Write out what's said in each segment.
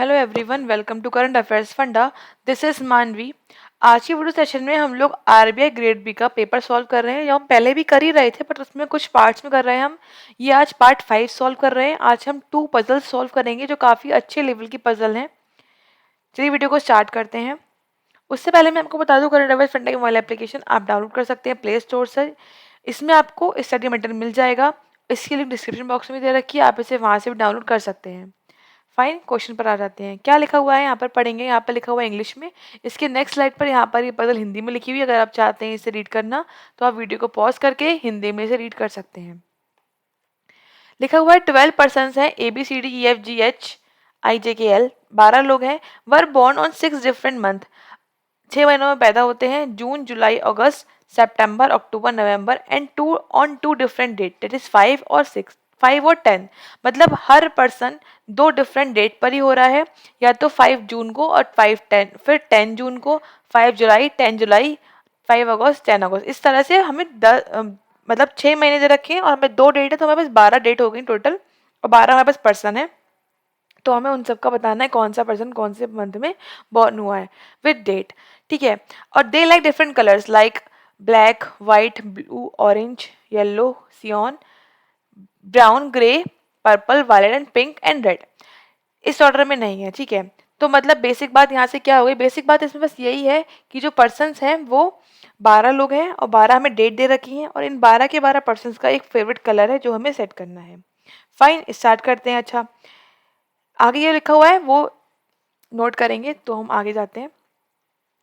Hello everyone, welcome to current affairs funda. This is Manavi. आज की video session में हम लोग आरबीआई ग्रेड बी का पेपर सॉल्व कर रहे हैं। जो हम पहले भी कर ही रहे थे, बट उसमें कुछ पार्ट्स में कर रहे हैं हम। ये आज पार्ट 5 सॉल्व कर रहे हैं। आज हम 2 पजल सॉल्व करेंगे जो काफ़ी अच्छे लेवल की पजल हैं। चलिए वीडियो को स्टार्ट करते हैं। उससे पहले मैं आपको बता दूं, करंट अफेयर्स फंडा की मोबाइल एप्लीकेशन आप डाउनलोड कर सकते हैं प्ले स्टोर से। इसमें आपको स्टडी मटेरियल मिल जाएगा। इसकी लिंक डिस्क्रिप्शन बॉक्स में दे रखी है, आप इसे वहाँ से भी डाउनलोड कर सकते हैं। फाइन, क्वेश्चन पर आ जाते हैं। क्या लिखा हुआ है यहाँ पर पढ़ेंगे। यहाँ पर लिखा हुआ है इंग्लिश में। इसके नेक्स्ट स्लाइड पर यहाँ पर ये पजल हिंदी में लिखी हुई है। अगर आप चाहते हैं इसे रीड करना तो आप वीडियो को पॉज करके हिंदी में इसे रीड कर सकते हैं। लिखा हुआ है 12 पर्सन है, A B C D E F G H I J K L. 12 लोग हैं। Were born on 6 different month. 6 महीनों में पैदा होते हैं। June, July, August, September, October, November and two different date, that is 5 और 6, 5 और 10। मतलब हर पर्सन 2 डिफरेंट डेट पर ही हो रहा है। या तो 5 जून को और 5-10, फिर 10 जून को, 5 जुलाई, 10 जुलाई, 5 अगस्त, 10 अगस्त। इस तरह से हमें मतलब 6 महीने दे रखे हैं और हमें 2 डेट है, तो हमारे पास 12 डेट हो गई टोटल। और 12 हमारे पास पर्सन है। तो हमें उन सबका बताना है कौन सा पर्सन कौन से मंथ में बॉर्न हुआ है विद डेट। ठीक है। और they like different colours like black, white, blue, orange, yellow, cyan, brown, grey, purple, violet and pink and red. इस ऑर्डर में नहीं है। ठीक है। तो मतलब बेसिक बात यहाँ से क्या हो गई, बेसिक बात इसमें बस यही है कि जो पर्सन्स हैं वो 12 लोग हैं और 12 हमें डेट दे रखी है और इन 12 के 12 पर्सन्स का एक फेवरेट कलर है जो हमें सेट करना है। फाइन, स्टार्ट करते हैं। अच्छा, आगे ये लिखा हुआ है वो नोट करेंगे, तो हम आगे जाते हैं।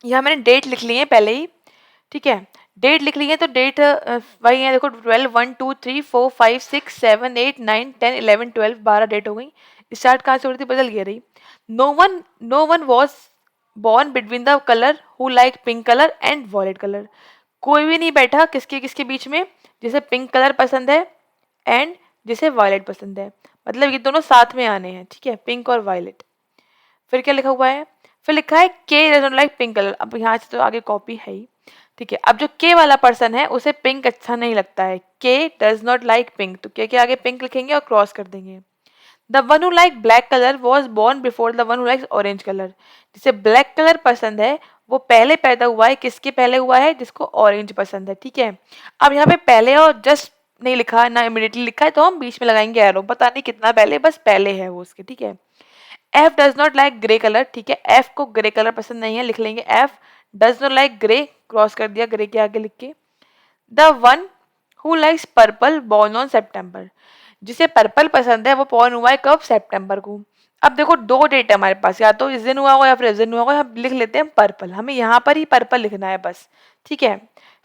यहाँ मैंने डेट लिख ली है पहले ही। ठीक है। डेट लिख ली है तो डेट वही है। देखो 12, 1, 2, 3, 4, 5, 6, 7, 8, 9, 10, 11, 12, 12 डेट हो गई। स्टार्ट कहाँ से हो रही थी, बदल ये रही। No one was born between the colour who like pink colour and violet colour. कोई भी नहीं बैठा किसके किसके बीच में, जिसे पिंक कलर पसंद है एंड जिसे वायलेट पसंद है। मतलब ये दोनों साथ में आने हैं। ठीक है, पिंक और वायलेट। फिर क्या लिखा हुआ है, फिर लिखा है के डजंट लाइक पिंक कलर। अब यहाँ से तो आगे कॉपी है ही। ठीक है। अब जो के वाला पर्सन है उसे पिंक अच्छा नहीं लगता है। के डज नॉट लाइक पिंक, तो के आगे पिंक लिखेंगे और क्रॉस कर देंगे। The one who like black colour was born before the one who like orange colour. जिसे ब्लैक कलर पसंद है वो पहले पैदा हुआ है, किसके पहले हुआ है, जिसको ऑरेंज पसंद है। ठीक है। अब यहाँ पे पहले और जस्ट नहीं लिखा है ना इमिडिएटली लिखा है, तो हम बीच में लगाएंगे एरो। पता नहीं कितना पहले, बस पहले है वो उसके। ठीक है। F does not like grey colour. ठीक है, एफ को ग्रे कलर पसंद नहीं है, लिख लेंगे F does not like grey, cross कर दिया ग्रे के आगे लिख के। The one who likes purple born on September. जिसे पर्पल पसंद है वो बॉर्न हुआ है कब, सेप्टेम्बर को। अब देखो 2 डेट है हमारे पास, या तो इस दिन हुआ होगा या फिर इस दिन हुआ होगा। हम लिख लेते हैं पर्पल, हमें यहाँ पर ही पर्पल लिखना है बस। ठीक है।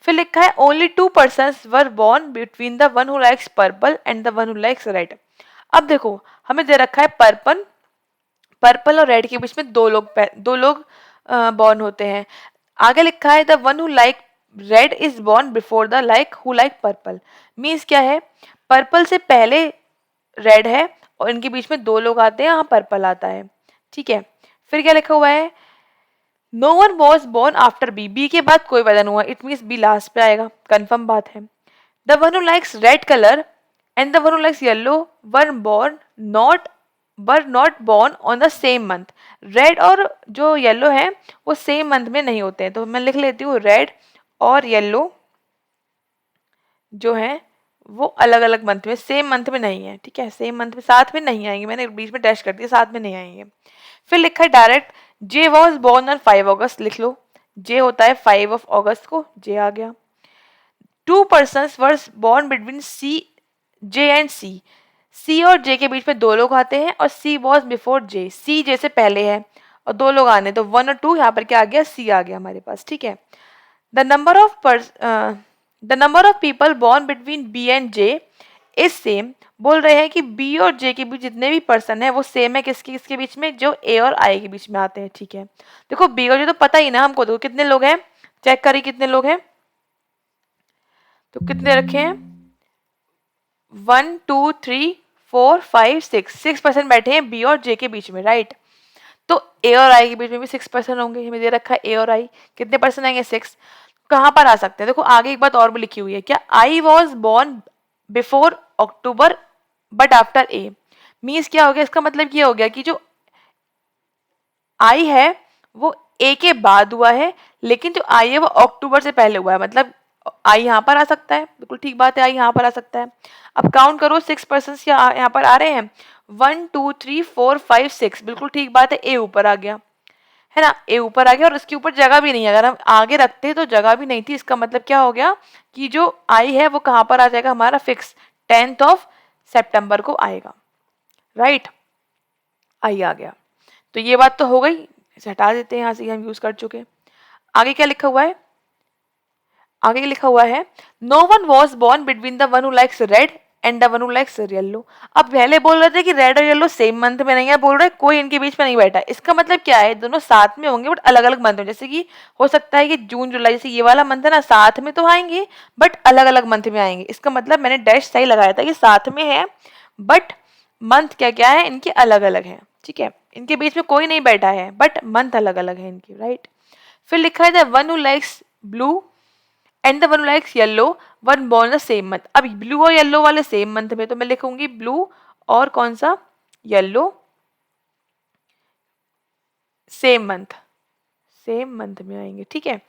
फिर लिखा है only 2 person were born between the one who likes purple and the one who likes red. अब देखो हमें दे रखा है पर्पल, पर्पल और रेड के बीच में 2 लोग बॉर्न होते हैं। आगे लिखा है the one who like red is born before the like who like purple. Means क्या है, पर्पल से पहले रेड है और इनके बीच में 2 लोग आते हैं, यहाँ पर्पल आता है। ठीक है। फिर क्या लिखा हुआ है, no one was born after B. B के बाद कोई पैदा नहीं हुआ, इट मीन्स बी लास्ट पे आएगा, कंफर्म बात है। The one who likes red colour and the one who likes yellow were born not were not born on the same month. Red और जो येलो है वो सेम मंथ में नहीं होते हैं, तो मैं लिख लेती हूँ रेड और येलो जो है वो अलग अलग मंथ में, सेम मंथ में नहीं है। ठीक है, सेम मंथ में साथ में नहीं आएंगे, मैंने बीच में डैश कर दिया, साथ में नहीं आएंगे। फिर लिखा है direct J was born on 5 अगस्त। लिख लो, जे होता है 5 ऑफ अगस्त को, जे आ गया। 2 persons were born between C J and C. C और जे के बीच में 2 लोग आते हैं और सी वॉज बिफोर जे, सी जे से पहले है और 2 लोग आने, तो 1 और 2 यहाँ पर क्या आ गया, सी आ गया हमारे पास। ठीक है। The number of people born between B and J is same. बोल रहे हैं कि बी और जे के बीच जितने भी पर्सन है वो सेम है, किसके किसके बीच में, जो ए और आई के बीच में आते हैं। ठीक है। देखो बी और जे तो पता ही ना हमको, देखो कितने लोग हैं, चेक करिए कितने लोग हैं। तो कितने रखे हैं, 1, 2, 3, 4, 5, 6 बैठे हैं बी और जे के बीच में, राइट। तो ए और आई के बीच में भी 6 होंगे, हमें दे रखा है ए और आई, कितने पर्सन आएंगे, 6। कहाँ पर आ सकते हैं, देखो आगे एक बात और भी लिखी हुई है, क्या I was born before October but after a. Means क्या हो गया, इसका मतलब ये हो गया कि जो आई है वो ए के बाद हुआ है, लेकिन जो आई है वो अक्टूबर से पहले हुआ है, मतलब आई यहाँ पर आ सकता है, बिल्कुल ठीक बात है, आई यहाँ पर आ सकता है। अब काउंट करो 6% यहाँ पर आ रहे हैं, 1 2 3 4 5 6, बिल्कुल ठीक बात है, ए ऊपर आ गया है ना, ए ऊपर आ गया और इसके ऊपर जगह भी नहीं है, अगर हम आगे रखते तो जगह भी नहीं थी, इसका मतलब क्या हो गया कि जो आई है वो कहाँ पर आ जाएगा हमारा फिक्स, 10 सितंबर को आएगा, राइट, आई आ गया। तो ये बात तो हो गई, इसे हटा देते हैं यहाँ से, हम यूज कर चुके। आगे क्या लिखा हुआ है, आगे लिखा हुआ है no one was born between the one who likes red and the one who likes yellow. अब पहले बोल रहे थे कि रेड और येलो सेम मंथ में नहीं है, बोल रहे कोई इनके बीच में नहीं बैठा, इसका मतलब क्या है, दोनों साथ में होंगे बट अलग अलग मंथ में, जैसे कि हो सकता है कि जून जुलाई, जैसे ये वाला मंथ है ना, साथ में तो आएंगे बट अलग अलग मंथ में आएंगे, इसका मतलब मैंने डैश सही लगाया था कि साथ में है बट मंथ क्या क्या है इनके अलग अलग है, ठीक है, इनके बीच में कोई नहीं बैठा है बट मंथ अलग अलग है इनके, राइट। फिर लिखा है the one who likes blue and the one who likes yellow one born the same month. अब ब्लू और येलो वाले सेम मंथ में, तो मैं लिखूंगी ब्लू और कौन सा, yellow, same month, same month में आएंगे, ठीक है।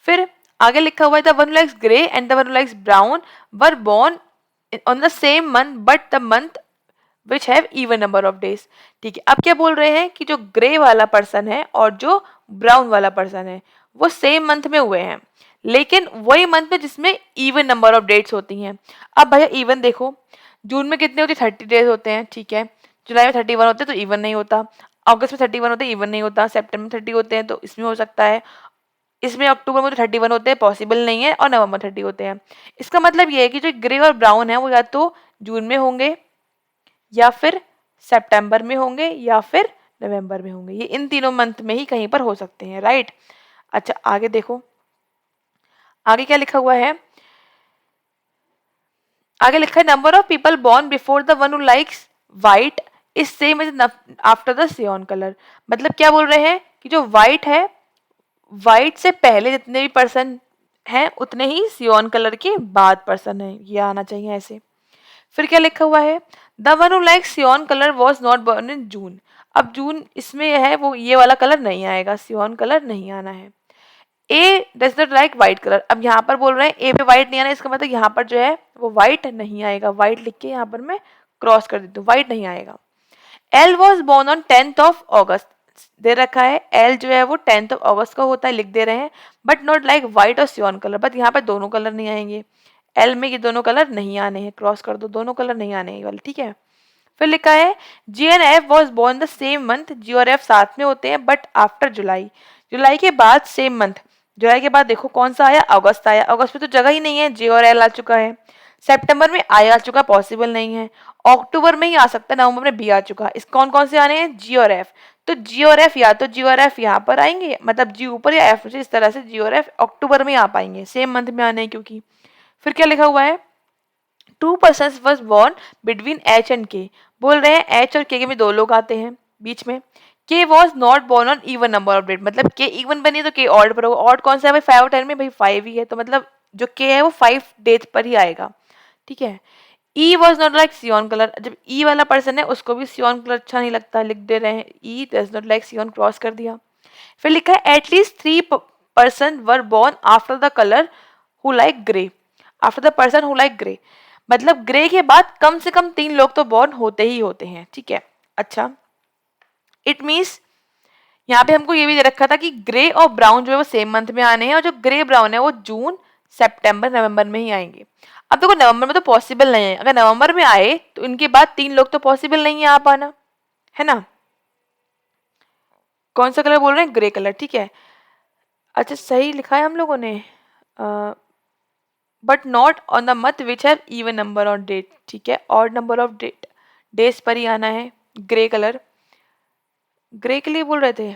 फिर आगे लिखा हुआ है the one who likes grey and the one who likes brown were born on the same month but the month which have even number of days. ठीक है, अब क्या बोल रहे हैं कि जो ग्रे वाला पर्सन है और जो ब्राउन वाला पर्सन है वो सेम मंथ में हुए हैं, लेकिन वही मंथ में जिसमें इवन नंबर ऑफ डेट्स होती हैं। अब भैया इवन देखो, जून में कितने होते हैं, 30 डेज होते हैं, ठीक है, जुलाई में 31 होते हैं तो इवन नहीं होता, अगस्त में 31 होते हैं इवन नहीं होता, सितंबर में 30 होते हैं तो इसमें हो सकता है, इसमें अक्टूबर में तो 31 होते हैं पॉसिबल नहीं है, और नवंबर 30 होते हैं। इसका मतलब ये है कि जो ग्रे और ब्राउन है वो या तो जून में होंगे या फिर सितंबर में होंगे या फिर नवंबर में होंगे, ये इन तीनों मंथ में ही कहीं पर हो सकते हैं, राइट। अच्छा आगे देखो, आगे क्या लिखा हुआ है, आगे लिखा है number of people born before the one who likes white is same as after the cyan colour. मतलब क्या बोल रहे हैं कि जो व्हाइट है, व्हाइट से पहले जितने भी पर्सन हैं उतने ही सियोन कलर के बाद पर्सन है, ये आना चाहिए ऐसे। फिर क्या लिखा हुआ है the one who like cyan colour was not born in June. अब जून इसमें है वो ये वाला कलर नहीं आएगा, सियोन कलर नहीं आना है। A does not like white colour, अब यहाँ पर बोल रहे हैं ए पे व्हाइट नहीं आना, इसका मतलब यहाँ पर जो है वो व्हाइट नहीं आएगा, व्हाइट लिख के यहाँ पर मैं क्रॉस कर देती हूँ, व्हाइट नहीं आएगा। एल वॉज बोर्न ऑन 10 अगस्त, दे रखा है एल जो है वो 10 अगस्त का होता है, लिख दे रहे हैं, बट नॉट लाइक व्हाइट और सियोन कलर, बट यहाँ पर दोनों कलर नहीं आएंगे, एल में ये दोनों कलर नहीं आने हैं, क्रॉस कर दो, दोनों कलर नहीं आने हैं वाले, ठीक है। फिर लिखा है G and F was born the same month, G और एफ साथ में होते हैं बट आफ्टर जुलाई, जुलाई के बाद सेम मंथ, जुलाई के बाद देखो कौन सा आया, अगस्त आया, अगस्त में तो जगह ही नहीं है, जे और एल आ चुका है, सितंबर में आई आ चुका, पॉसिबल नहीं है, अक्टूबर में ही आ सकता है, नवंबर में बी आ चुका, इस कौन कौन से आने हैं, जी और एफ, तो जी और एफ या तो जी और एफ यहाँ पर आएंगे, मतलब जी ऊपर या एफ, इस तरह से जी और एफ अक्टूबर में आ पाएंगे, सेम मंथ में आने हैं क्योंकि। फिर क्या लिखा हुआ है 2 persons was born between H and K, बोल रहे हैं H और K में दो लोग आते हैं बीच में, K was not born on even number of date, मतलब K even बनी तो K odd पर होगा, odd कौन सा है भाई 5 और 10 में, भाई 5 ही है, तो मतलब जो K है वो 5 डेट पर ही आएगा, ठीक है। E was not like cyan colour, जब E वाला पर्सन है उसको भी सियोन कलर अच्छा नहीं लगता, लिख दे रहे हैं E does not like cyan, cross कर दिया। फिर लिखा है at least 3 person were born after the color who like grey, after the person who like grey, मतलब ग्रे के बाद कम से कम 3 लोग तो बॉर्न होते ही होते हैं, ठीक है। अच्छा इट मीन्स यहाँ पे हमको ये भी दे रखा था कि ग्रे और ब्राउन जो है वो सेम मंथ में आने हैं, और जो ग्रे ब्राउन है वो जून सितंबर नवंबर में ही आएंगे। अब देखो नवंबर में तो पॉसिबल नहीं है, अगर नवंबर में आए तो इनके बाद 3 लोग तो पॉसिबल नहीं है आ पाना, है ना। कौन सा कलर बोल रहे हैं, ग्रे कलर, ठीक है। अच्छा सही लिखा है हम लोगों ने, but not on the month which have even number of date, ठीक है, odd number of date days पर ही आना है। ग्रे कलर, ग्रे के लिए बोल रहे थे,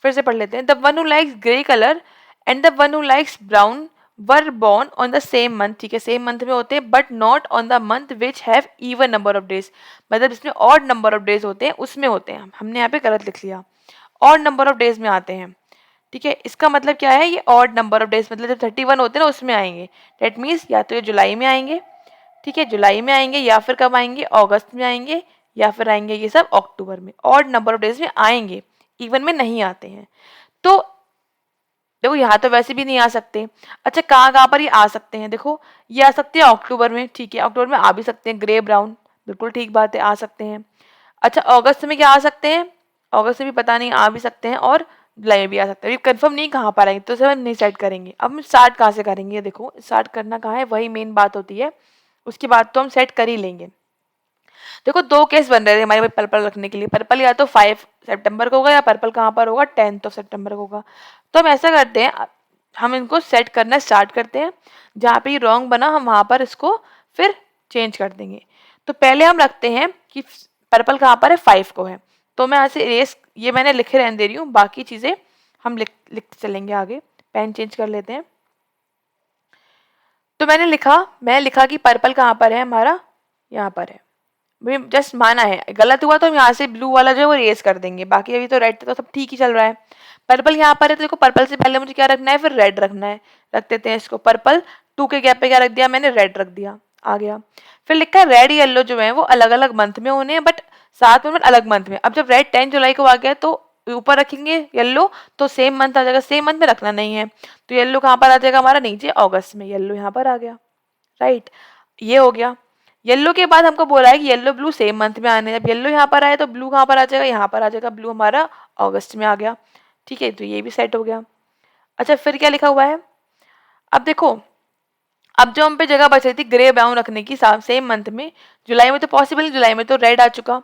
फिर से पढ़ लेते हैं the one who likes grey colour and the one who likes brown were born on the same month, ठीक है, सेम मंथ में होते हैं but not on the month which have even number of days, मतलब इसमें odd number of days होते हैं उसमें होते हैं, हमने यहाँ पे गलत लिख लिया, ऑड नंबर ऑफ डेज में आते हैं, ठीक है। इसका मतलब क्या है, ये ऑड नंबर ऑफ डेज, मतलब जब 31 होते हैं ना उसमें आएंगे, डेट मीन्स या तो ये जुलाई में आएंगे, ठीक है, जुलाई में आएंगे, या फिर कब आएंगे, अगस्त में आएंगे, या फिर आएंगे ये सब अक्टूबर में। ऑड नंबर ऑफ डेज में आएंगे, इवन में नहीं आते हैं। तो देखो यहाँ तो वैसे भी नहीं आ सकते। अच्छा कहाँ कहाँ पर ये आ सकते हैं, देखो ये आ सकते हैं अक्टूबर में, ठीक है, अक्टूबर में आ भी सकते हैं, ग्रे ब्राउन, बिल्कुल ठीक बात है, आ सकते हैं। अच्छा अगस्त में क्या आ सकते हैं, अगस्त में भी पता नहीं, आ भी सकते हैं, और जुलाई में भी आ सकते हैं, कंफर्म नहीं कहाँ पर आएंगे, तो इसे हम नहीं सेट करेंगे। अब हम स्टार्ट कहाँ से करेंगे, ये देखो स्टार्ट करना कहाँ है, वही मेन बात होती है, उसके बाद तो हम सेट कर ही लेंगे। देखो दो केस बन रहे थे हमारे पर्पल रखने के लिए, पर्पल या तो 5 सितंबर को होगा, या पर्पल कहाँ पर होगा 10th ऑफ सितंबर को होगा। तो हम ऐसा करते हैं, हम इनको सेट करना स्टार्ट करते हैं, जहाँ पे ये रॉन्ग बना हम वहाँ पर इसको फिर चेंज कर देंगे। तो पहले हम रखते हैं कि पर्पल कहाँ पर है, 5 को है, तो मैं यहाँ से इरेज ये मैंने लिखे रहने दे रही हूँ, बाकी चीज़ें हम लिख चलेंगे आगे। पेन चेंज कर लेते हैं। तो मैंने लिखा कि पर्पल कहाँ पर है हमारा, यहाँ पर है, भाई जस्ट माना है, गलत हुआ तो हम यहाँ से ब्लू वाला जो है वो रेस कर देंगे, बाकी अभी तो रेड तो सब ठीक ही चल रहा है। पर्पल यहाँ पर है, तो देखो पर्पल से पहले मुझे क्या रखना है, फिर रेड रखना है, रख देते हैं इसको पर्पल, 2 के गैप पे क्या रख दिया मैंने, रेड रख दिया, आ गया। फिर लिखा है रेड येलो जो है वो अलग अलग मंथ में होने हैं, बट साथ में अलग मंथ में। अब जब रेड 10 जुलाई को आ गया तो ऊपर रखेंगे येलो, तो सेम मंथ आ जाएगा, सेम मंथ में रखना नहीं है, तो येलो कहाँ पर आ जाएगा हमारा, नीचे अगस्त में, येलो यहाँ पर आ गया, राइट, ये हो गया। येलो के बाद हमको बोला है कि येलो ब्लू सेम मंथ में आने, जब येलो यहाँ पर आए तो ब्लू कहाँ पर आ जाएगा, यहाँ पर आ जाएगा, ब्लू हमारा अगस्त में आ गया, ठीक है, तो ये भी सेट हो गया। अच्छा फिर क्या लिखा हुआ है, अब देखो, अब जो हम पे जगह बच रही थी ग्रे ब्राउन रखने की सेम मंथ में, जुलाई में तो पॉसिबल नहीं, जुलाई में तो रेड आ चुका,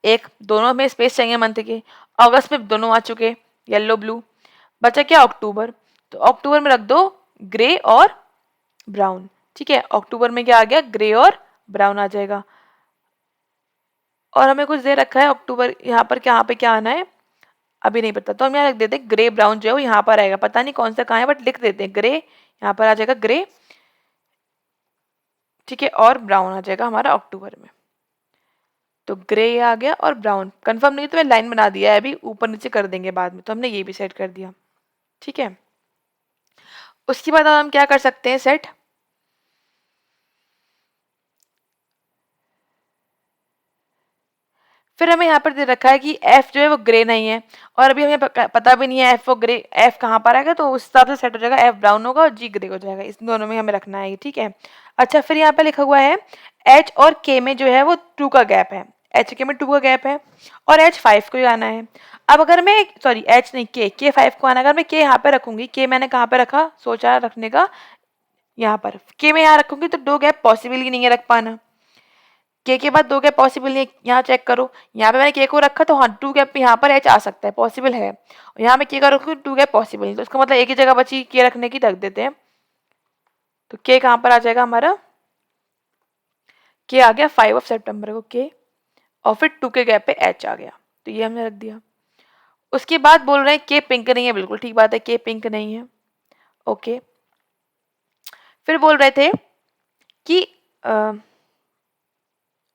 एक दोनों में स्पेस चाहिए मंथ के, अगस्त में दोनों आ चुके येलो ब्लू, बचा क्या अक्टूबर, तो अक्टूबर में रख दो ग्रे और ब्राउन, ठीक है, अक्टूबर में क्या आ गया, ग्रे और ब्राउन आ जाएगा। और हमें कुछ दे रखा है अक्टूबर, यहाँ पर क्या आना है अभी नहीं पता, तो हम यहाँ लिख देते हैं ग्रे ब्राउन जो है वो यहाँ पर आएगा, पता नहीं कौन सा कहाँ है बट लिख देते हैं ग्रे, यहाँ पर आ जाएगा ग्रे, ठीक है, और ब्राउन आ जाएगा हमारा अक्टूबर में। तो ग्रे आ गया और ब्राउन कंफर्म नहीं तो मैं लाइन बना दिया है, अभी ऊपर नीचे कर देंगे बाद में, तो हमने ये भी सेट कर दिया, ठीक है। उसके बाद हम क्या कर सकते हैं सेट, फिर हमें यहाँ पर दे रखा है कि एफ जो है वो ग्रे नहीं है, और अभी हमें पता भी नहीं है एफ वो ग्रे, एफ कहाँ पर आएगा, तो उस हिसाब से सेट हो जाएगा, एफ ब्राउन होगा और जी ग्रे हो जाएगा, इस दोनों में हमें रखना है ये, ठीक है। अच्छा फिर यहाँ पे लिखा हुआ है एच और के में जो है वो 2 का गैप है, एच के में 2 का गैप है, और एच 5 को ही आना है। अब अगर मैं सॉरी एच नहीं के 5 को आना, अगर मैं के यहाँ पे रखूंगी, के मैंने कहाँ पे रखा सोचा रखने का, यहाँ पर के में यहाँ रखूंगी तो 2 गैप पॉसिबल ही नहीं है रख पाना, के बाद 2 गैप पॉसिबल नहीं है, यहाँ चेक करो, यहाँ पे मैंने के को रखा तो हाँ 2 गैप यहाँ पर एच आ सकता है, पॉसिबल है, और यहाँ मैं के का रखूँ 2 गैप पॉसिबल नहीं, तो इसका मतलब एक ही जगह बची के रखने की, रख देते हैं। तो के कहाँ पर आ जाएगा हमारा, के आ गया 5 ऑफ सितंबर को के, और फिर 2 के गैप पे एच आ गया, तो ये हमने रख दिया। उसके बाद बोल रहे हैं के पिंक नहीं है, बिल्कुल ठीक बात है, के पिंक नहीं है, ओके। फिर बोल रहे थे कि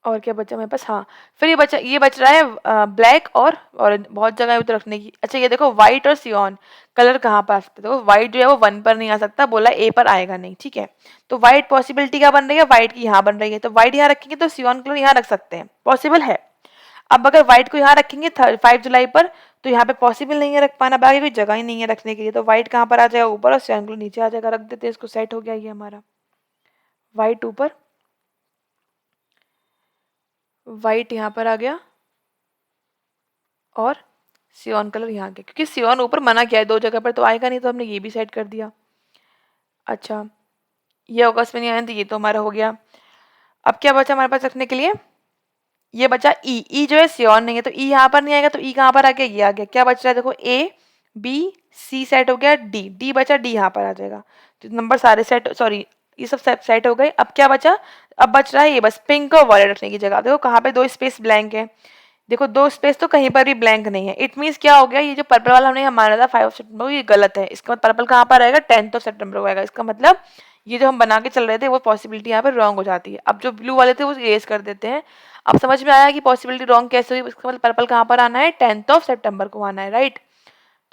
और क्या बचा मेरे पास, हाँ फिर ये बच रहा है ब्लैक और ऑरेंज, बहुत जगह है उधर रखने की। अच्छा ये देखो व्हाइट और सियोन कलर कहाँ पर आ सकते, देखो व्हाइट जो है वो 1 पर नहीं आ सकता, बोला ए पर आएगा नहीं, ठीक है, तो व्हाइट पॉसिबिलिटी क्या बन रही है, व्हाइट की यहाँ बन रही है, तो व्हाइट यहाँ रखेंगे तो सियोन कलर यहाँ रख सकते हैं, पॉसिबल है। अब अगर व्हाइट को यहाँ रखेंगे 5 जुलाई पर, तो यहाँ पे पॉसिबल नहीं है रख पाना, बाकी कोई जगह ही नहीं है रखने के लिए, तो व्हाइट कहाँ पर आ जाएगा, ऊपर, और सियोन कलर नीचे आ जाएगा, रख देते हैं इसको, सेट हो गया ये हमारा, व्हाइट ऊपर, व्हाइट यहाँ पर आ गया, और सियोन कलर यहाँ के, क्योंकि सियोन ऊपर मना किया है 2 जगह पर तो आएगा नहीं, तो हमने ये भी सेट कर दिया। अच्छा ये अगस्त में नहीं आया तो ये तो हमारा हो गया। अब क्या बचा हमारे पास रखने के लिए, ये बचा ई जो है सियोन नहीं है, तो ई यहाँ पर नहीं आएगा, तो ई कहाँ पर आ गया, ये आ गया। क्या बच रहा है देखो, ए बी सी सेट हो गया, डी बचा, डी यहाँ पर आ जाएगा, तो नंबर सारे सेट, सॉरी ये सब सेट हो गए। अब क्या बचा, अब बच रहा है ये बस पिंक और वॉयलेट रखने की जगह, देखो कहाँ पे 2 स्पेस ब्लैंक है, देखो 2 स्पेस तो कहीं पर भी ब्लैंक नहीं है, इट मीन्स क्या हो गया, ये जो पर्पल वाला हमने यहाँ माना था 5 सितंबर को, ये गलत है, इसका मतलब पर्पल कहाँ पर आएगा 10th सितंबर को आएगा, इसका मतलब ये जो हम बना के चल रहे थे वो पॉसिबिलिटी यहाँ पर रॉन्ग हो जाती है। अब जो ब्लू वाले थे वो इरेज कर देते हैं। अब समझ में आया कि पॉसिबिलिटी रॉन्ग कैसे हुई, इसका मतलब पर्पल कहाँ पर आना है, 10th सितंबर को आना है, राइट,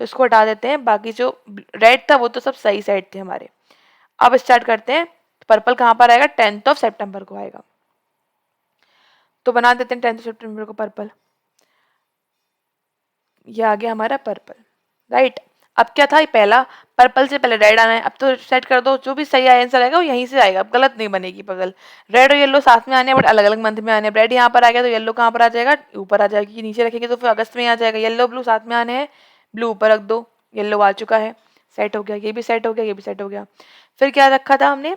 तो इसको हटा देते हैं, बाकी जो रेड था वो तो सब सही साइड थे हमारे। अब स्टार्ट करते हैं, पर्पल कहाँ पर आएगा, 10th सितंबर को आएगा। तो बना देते हैं 10th सितंबर को पर्पल। ये आ गया हमारा पर्पल, राइट। अब क्या था, पहला पर्पल से पहले रेड आना है। अब तो सेट कर दो, जो भी सही आंसर आएगा वो यहीं से आएगा, अब गलत नहीं बनेगी पजल। रेड और येलो साथ में आने हैं बट अलग अलग मंथ में आने हैं। रेड यहाँ पर आ गया तो येलो कहाँ पर आ जाएगा, ऊपर आ जाएगी। नीचे रखेंगे तो फिर अगस्त में आ जाएगा। येलो ब्लू साथ में आने हैं, ब्लू ऊपर रख दो। येलो आ चुका है, सेट हो गया। ये भी सेट हो गया, ये भी सेट हो गया। फिर क्या रखा था हमने,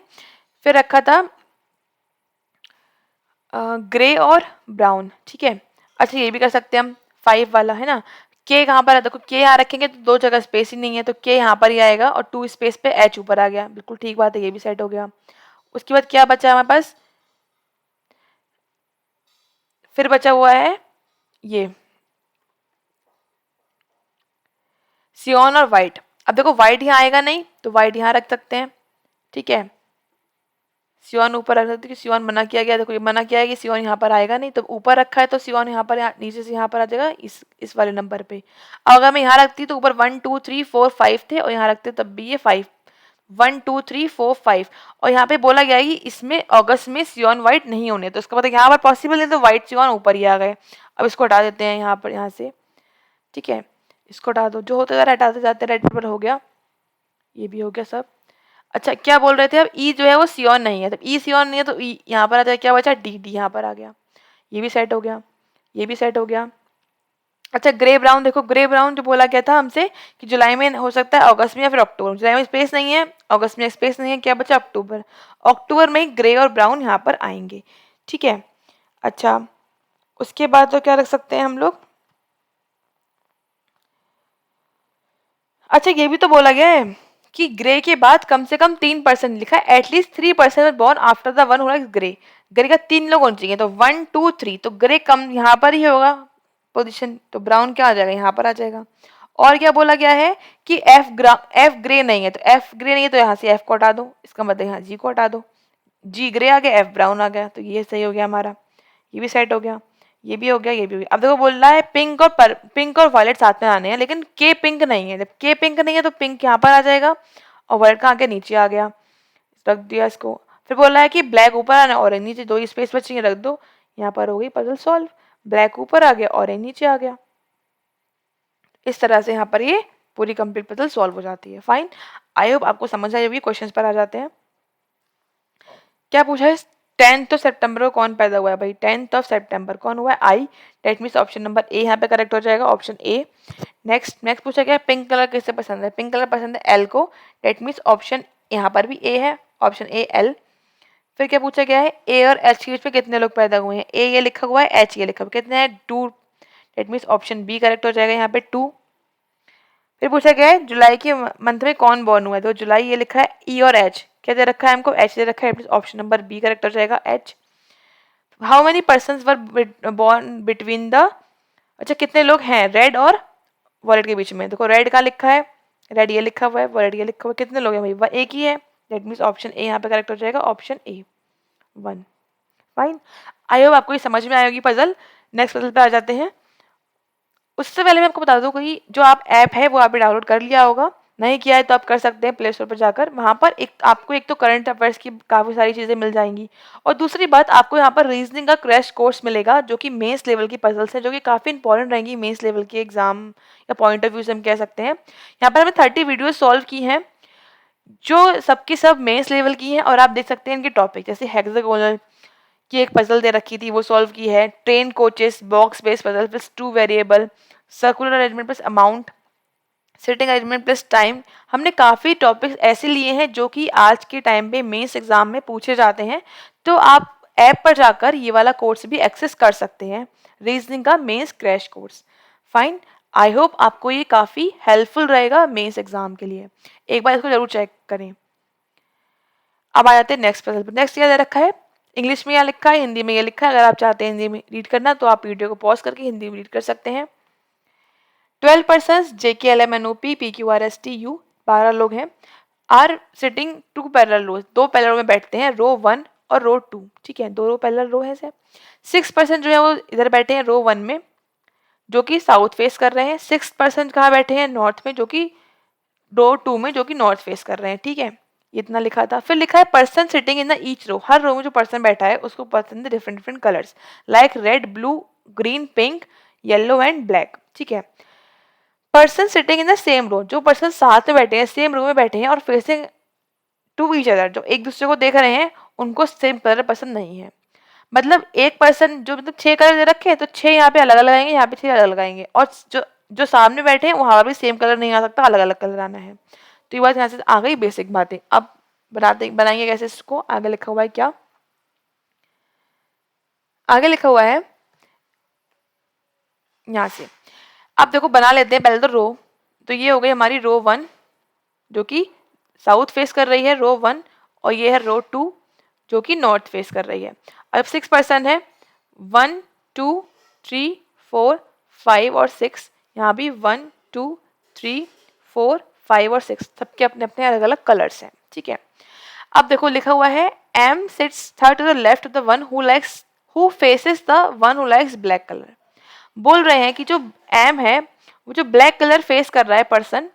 फिर रखा था ग्रे और ब्राउन, ठीक है। अच्छा ये भी कर सकते हैं हम, 5 वाला है ना। के कहाँ पर है, देखो के यहाँ रखेंगे तो दो जगह स्पेस ही नहीं है, तो के यहाँ पर ही आएगा और 2 स्पेस पे एच ऊपर आ गया, बिल्कुल ठीक बात है, ये भी सेट हो गया। उसके बाद क्या बचा हमारे पास, फिर बचा हुआ है ये सियोन और व्हाइट। अब देखो व्हाइट यहाँ आएगा नहीं, तो व्हाइट यहाँ रख सकते हैं, ठीक है। सियोन ऊपर रख सकते हैं कि सियोन मना किया गया, देखो ये मना किया है कि सियोन यहाँ पर आएगा नहीं, तो ऊपर रखा है तो सियोन यहाँ पर, नीचे से यहाँ पर आ जाएगा इस वाले नंबर पे। अगर मैं यहाँ रखती तो ऊपर 1 2 3 4 5 थे और यहाँ रखते तब भी ये 5, 1 2 3 4 5। और यहाँ पे बोला गया है कि इसमें अगस्त में सियोन व्हाइट नहीं होने, तो इसका मतलब यहाँ पर पॉसिबल नहीं, तो व्हाइट सियोन ऊपर ही आ गए। अब इसको हटा देते हैं यहाँ पर, यहाँ से, ठीक है। इसको हटा दो, जो होता जा रहा है हटाते जाते, रेड पेपर हो गया, ये भी हो गया सब। अच्छा क्या बोल रहे थे, अब ई जो है वो सियोन नहीं है, तो ई सियोन नहीं है तो ई यहाँ पर आ जाएगा, क्या बचा डी, डी यहाँ पर आ गया। ये भी सेट हो गया, ये भी सेट हो गया। अच्छा ग्रे ब्राउन, देखो ग्रे ब्राउन जो बोला गया था हमसे कि जुलाई में हो सकता है, अगस्त में या फिर अक्टूबर में। जुलाई में स्पेस नहीं है, अगस्त में स्पेस नहीं है, क्या बचा अक्टूबर। अक्टूबर में ग्रे और ब्राउन यहाँ पर आएंगे, ठीक है। अच्छा उसके बाद तो क्या रख सकते हैं हम लोग, अच्छा ये भी तो बोला गया है कि ग्रे के बाद कम से कम 3% लिखा है, at least 3% born after the one हुआ ग्रे। ग्रे का 3 लोग होने चाहिए, तो 1 2 3, तो ग्रे कम यहाँ पर ही होगा पोजीशन, तो ब्राउन क्या आ जाएगा, यहाँ पर आ जाएगा। और क्या बोला गया है कि एफ ग्रे नहीं है, तो एफ ग्रे नहीं है तो यहाँ से एफ को हटा दो, इसका मतलब यहाँ जी को हटा दो। जी ग्रे आ गया, एफ ब्राउन आ गया, तो ये सही हो गया हमारा, ये भी सेट हो गया, ये भी हो गया, ये भी हो गया। अब देखो बोल रहा है पिंक और वायलेट साथ में आने हैं, लेकिन के पिंक नहीं है। जब के पिंक नहीं है तो पिंक यहाँ पर आ जाएगा और वायलेट का आगे नीचे आ गया, रख दिया इसको। फिर बोल रहा है कि ब्लैक ऊपर आना, ऑरेंज नीचे, 2 स्पेस बची रख दो, यहाँ पर हो गई पजल सॉल्व। ब्लैक ऊपर आ गया, ऑरेंज नीचे आ गया। इस तरह से यहाँ पर ये पूरी कंप्लीट पजल सॉल्व हो जाती है। फाइन, आई होप आपको समझ आई होगी। क्वेश्चंस पर आ जाते हैं। क्या पूछा है, 10th ऑफ सितंबर को कौन पैदा हुआ है भाई, 10th ऑफ सितंबर कौन हुआ है, I. That means option number A यहाँ पे करेक्ट हो जाएगा, ऑप्शन ए। नेक्स्ट पूछा गया पिंक कलर किससे पसंद है, पिंक कलर पसंद है एल को, डेट मीन्स ऑप्शन यहाँ पर भी ए है, ऑप्शन ए एल। फिर क्या पूछा गया है, ए और एच के बीच में कितने लोग पैदा हुए हैं, ए ये लिखा हुआ है, एच ये लिखा हुआ है, कितने हैं 2, date means option B correct हो जाएगा यहाँ पे 2। फिर पूछा गया है जुलाई के मंथ में कौन बॉर्न हुआ है, तो जुलाई ये लिखा है ई और एच, क्या दे रखा है हमको, एच दे रखा है, ऑप्शन नंबर बी करेक्ट हो जाएगा H. How many person were born between the, अच्छा कितने लोग हैं रेड और वॉलेट के बीच में, देखो रेड का लिखा है, रेड ये लिखा हुआ है, वॉलेट ये लिखा हुआ है, कितने लोग हैं भाई, वह एक ही है, दैट मीन्स ऑप्शन ए यहाँ पे करेक्ट हो जाएगा, option A 1। Fine, I hope आपको ये समझ में आएगी पजल। नेक्स्ट पजल पे आ जाते हैं। उससे पहले मैं आपको बता दूं कि जो आप ऐप है वो आपने डाउनलोड कर लिया होगा, नहीं किया है तो आप कर सकते हैं प्ले स्टोर पर जाकर। वहाँ पर आपको एक तो करंट अफेयर्स की काफ़ी सारी चीज़ें मिल जाएंगी, और दूसरी बात आपको यहाँ पर रीजनिंग का क्रैश कोर्स मिलेगा, जो कि मेंस लेवल की पजल्स है, जो कि काफ़ी इंपॉर्टेंट रहेंगी मेंस लेवल के एग्जाम या पॉइंट ऑफ व्यू से हम कह सकते हैं। यहाँ पर हमें 30 वीडियो सॉल्व की हैं, जो सबकी सब मेंस लेवल की हैं, और आप देख सकते हैं इनके टॉपिक, जैसे हेक्सागोनल की एक पजल दे रखी थी वो सॉल्व की है, train coaches, box based puzzle plus 2 variable, circular arrangement plus amount, sitting arrangement plus time. हमने काफ़ी टॉपिक्स ऐसे लिए हैं जो कि आज के टाइम पे मेंस एग्जाम में पूछे जाते हैं, तो आप ऐप पर जाकर ये वाला कोर्स भी एक्सेस कर सकते हैं, रीजनिंग का mains crash course. Fine, I hope आपको ये काफ़ी हेल्पफुल रहेगा मेंस एग्जाम के लिए, एक बार इसको जरूर चेक करें। अब आ जाते हैं नेक्स्ट पजल पर। नेक्स्ट क्या दे रखा है, इंग्लिश में यहाँ लिखा है, हिंदी में ये लिखा है। अगर आप चाहते हैं हिंदी में रीड करना तो आप वीडियो को पॉज करके हिंदी में रीड कर सकते हैं। 12 persons JKLMNOP PQRSTU 12 लोग हैं, are sitting 2 parallel rows, 2 parallel में बैठते हैं, रो 1 और रो 2, ठीक है, 2 रो पैरेलल रो है से। 6% जो है वो इधर बैठे हैं रो 1 में, जो कि साउथ फेस कर रहे हैं। 6% कहाँ बैठे हैं, नॉर्थ में, जो कि रो 2 में, जो कि नॉर्थ फेस कर रहे हैं, ठीक है। इतना लिखा था। फिर लिखा है person sitting in the each row, हर रो में जो पर्सन बैठा है उसको पसंद है different different colours like red, blue, green, pink, yellow and black. ठीक है, person sitting in the same row, जो पर्सन साथ में बैठे हैं, सेम रो में बैठे हैं और फेसिंग टू ईच अदर, जो एक दूसरे को देख रहे हैं, उनको सेम कलर पसंद नहीं है। मतलब एक पर्सन जो मतलब 6 कलर दे रखे हैं तो 6 यहाँ पे अलग अलग आएंगे, यहाँ पे 6 अलग अलग आएंगे, और जो जो सामने बैठे हैं वहां पर भी सेम कलर नहीं आ सकता, अलग अलग कलर आना है। तो ये बात यहाँ से आ गई बेसिक बातें। अब बनाएंगे कैसे इसको। आगे लिखा हुआ है क्या, आगे लिखा हुआ है यहाँ से। अब देखो बना लेते हैं पहले तो रो। तो ये हो गई हमारी रो 1 जो कि साउथ फेस कर रही है, रो 1, और ये है रो 2 जो कि नॉर्थ फेस कर रही है। अब 6 पर्सन है, 1 2 3 4 5 और 6, यहाँ भी 1 2 3 4 5 और 6, सबके अपने अपने अलग अलग कलर्स हैं। ठीक है, अब देखो लिखा हुआ है M sits third to the left of the one who faces the one who likes black colour. बोल रहे हैं कि जो एम है वो जो ब्लैक कलर फेस कर रहा है पर्सन,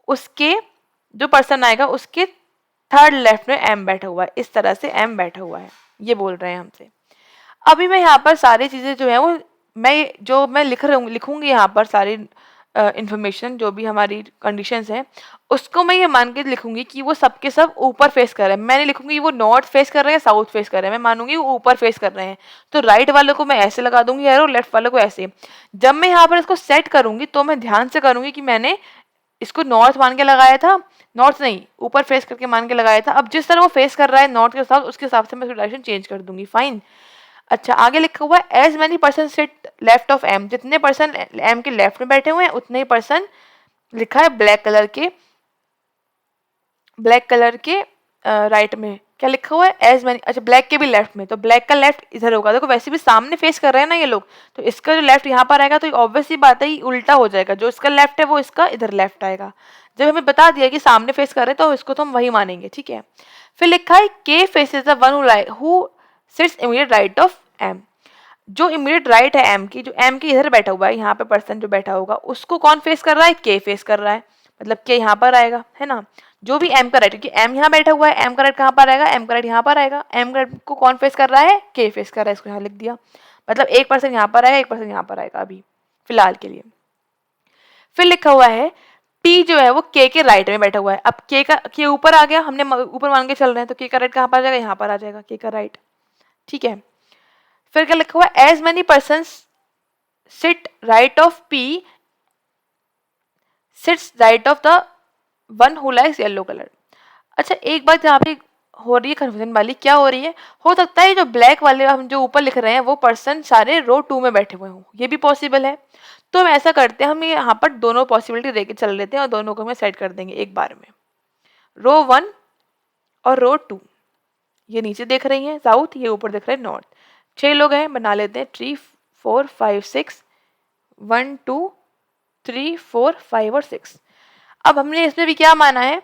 उसके जो पर्सन आएगा उसके थर्ड लेफ्ट में एम बैठा हुआ है, इस तरह से एम बैठा हुआ है, ये बोल रहे हैं हमसे। अभी मैं यहाँ पर सारी चीज़ें जो है वो मैं लिखूंगी यहाँ पर सारी इंफॉर्मेशन, जो भी हमारी कंडीशंस हैं उसको मैं ये मान के लिखूंगी कि वो सबके सब ऊपर फेस कर रहे हैं। मैं नहीं लिखूंगी वो नॉर्थ फेस कर रहे हैं साउथ फेस कर रहे हैं, मैं मानूंगी वो ऊपर फेस कर रहे हैं। तो राइट वालों को मैं ऐसे लगा दूंगी एरो, लेफ्ट वालों को ऐसे। जब मैं यहाँ पर इसको सेट करूंगी तो मैं ध्यान से करूंगी कि मैंने इसको नॉर्थ मान के लगाया था, नॉर्थ नहीं ऊपर फेस करके मान के लगाया था। अब जिस तरह वो फेस कर रहा है नॉर्थ के साथ, उसके हिसाब से मैं इसकी डायरेक्शन चेंज कर दूंगी। फाइन। अच्छा, आगे लिखा हुआ है as many person sit left of M, जितने पर्सन एम के लेफ्ट में बैठे हुए हैं उतने ही पर्सन, लिखा है ब्लैक कलर के राइट में क्या लिखा हुआ है एज मैनी, अच्छा ब्लैक के भी लेफ्ट में, तो ब्लैक का लेफ्ट इधर होगा। देखो वैसे भी सामने फेस कर रहे हैं ना ये लोग, तो इसका जो लेफ्ट यहाँ पर आएगा तो ऑब्वियस सी बात है ये उल्टा हो जाएगा, जो इसका लेफ्ट है वो इसका इधर लेफ्ट आएगा। जब हमें बता दिया कि सामने फेस कर रहे हैं तो इसको तो हम वही मानेंगे। ठीक है, फिर लिखा है K faces the one who sits immediate right of M, जो इमीडिएट राइट है एम की, जो एम के इधर बैठा हुआ है, यहाँ पे पर्सन जो बैठा होगा उसको कौन फेस कर रहा है, के फेस कर रहा है, मतलब के यहाँ पर आएगा, है ना। जो भी एम का राइट, क्योंकि एम यहाँ बैठा हुआ है, एम का राइट कहाँ पर आएगा, एम का राइट यहाँ पर आएगा। एम का राइट को कौन फेस कर रहा है, के फेस कर रहा है, इसको यहाँ लिख दिया। मतलब एक पर्सन यहाँ पर आएगा, एक पर्सन यहाँ पर आएगा अभी फिलहाल के लिए। फिर लिखा हुआ है पी जो है वो के राइट में बैठा हुआ है। अब के ऊपर आ गया, हमने ऊपर मान के चल रहे हैं, तो के का राइट कहाँ पर आ जाएगा, यहाँ पर आ जाएगा के का राइट। ठीक है, फिर क्या लिखा हुआ है as many person sit right of P sits right of the one who likes yellow colour. अच्छा, एक बात यहाँ पे हो रही है कन्फ्यूजन वाली, क्या हो रही है, हो सकता है जो ब्लैक वाले हम जो ऊपर लिख रहे हैं वो पर्सन सारे रो 2 में बैठे हुए हों, ये भी पॉसिबल है। तो हम ऐसा करते हैं, हम यहाँ पर दोनों पॉसिबिलिटी देके चल लेते हैं और दोनों को हमें सेट कर देंगे एक बार में। रो 1 और रो 2 ये नीचे देख रही हैं साउथ, ये ऊपर देख रहे हैं नॉर्थ। 6 लोग हैं, बना लेते हैं 3 4 5 6, 1 2 3 4 5 और 6। अब हमने इसमें भी क्या माना है,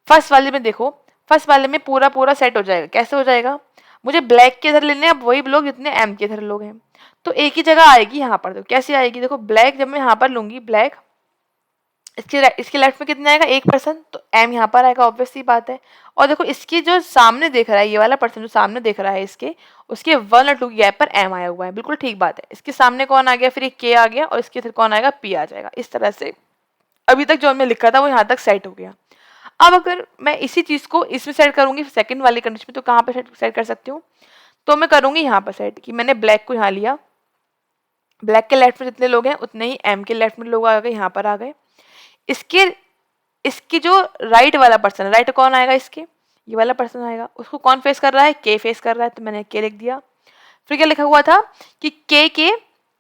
फर्स्ट वाले में देखो, फर्स्ट वाले में पूरा पूरा सेट हो जाएगा। कैसे हो जाएगा, मुझे ब्लैक के इधर लेने हैं अब वही लोग जितने एम के इधर लोग हैं, तो एक ही जगह आएगी यहाँ पर। तो कैसे आएगी, देखो ब्लैक जब मैं यहाँ पर लूंगी, ब्लैक इसके लेफ्ट में कितना आएगा, एक पर्सन, तो एम यहाँ पर आएगा, ऑब्वियस सी बात है। और देखो इसकी जो सामने देख रहा है, ये वाला पर्सन जो सामने देख रहा है इसके, उसके 1 और 2 की गैप पर एम आया हुआ है, बिल्कुल ठीक बात है। इसके सामने कौन आ गया, फिर एक के आ गया, और इसके फिर कौन आएगा, पी आ जाएगा। इस तरह से अभी तक जो हमने लिखा था वो यहाँ तक सेट हो गया। अब अगर मैं इसी चीज को इसमें सेट करूंगी सेकंड वाली कंडीशन में, तो कहाँ पे सेट कर सकती हूँ, तो मैं करूंगी यहाँ पर सेट कि मैंने ब्लैक को यहाँ लिया, ब्लैक के लेफ्ट में जितने लोग हैं उतने ही एम के लेफ्ट में लोग आ गए, यहाँ पर आ गए। इसके इसकी जो राइट वाला पर्सन, राइट कौन आएगा, इसके ये वाला पर्सन आएगा, उसको कौन फेस कर रहा है, के फेस कर रहा है, तो मैंने के लिख दिया। फिर क्या लिखा हुआ था कि के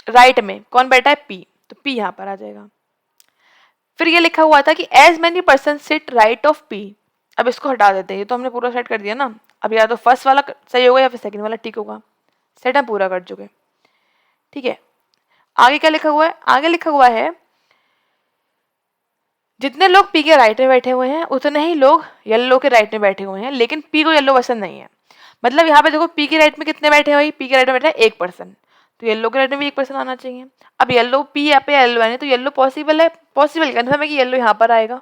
राइट में कौन बैठा है, पी, तो पी यहाँ पर आ जाएगा। फिर ये लिखा हुआ था कि as many person sit right of P, अब इसको हटा देते हैं, ये तो हमने पूरा सेट कर दिया ना। अब या तो फर्स्ट वाला सही होगा या फिर सेकंड वाला ठीक होगा, सेट हम पूरा कर चुके। ठीक है, आगे क्या लिखा हुआ है, आगे लिखा हुआ है जितने लोग पी के राइट में बैठे हुए हैं उतने ही लोग येलो के राइट में बैठे हुए हैं, लेकिन पी को येलो पसंद नहीं है। मतलब यहाँ पे देखो पी के राइट में कितने बैठे हुए, पी के राइट में बैठा है एक पर्सन, तो येलो के राइट में भी एक पर्सन आना चाहिए। अब येलो पी यहाँ पे येलो है, तो येलो पॉसिबल है, पॉसिबल कन्फर्म है कि येलो यहाँ पर आएगा,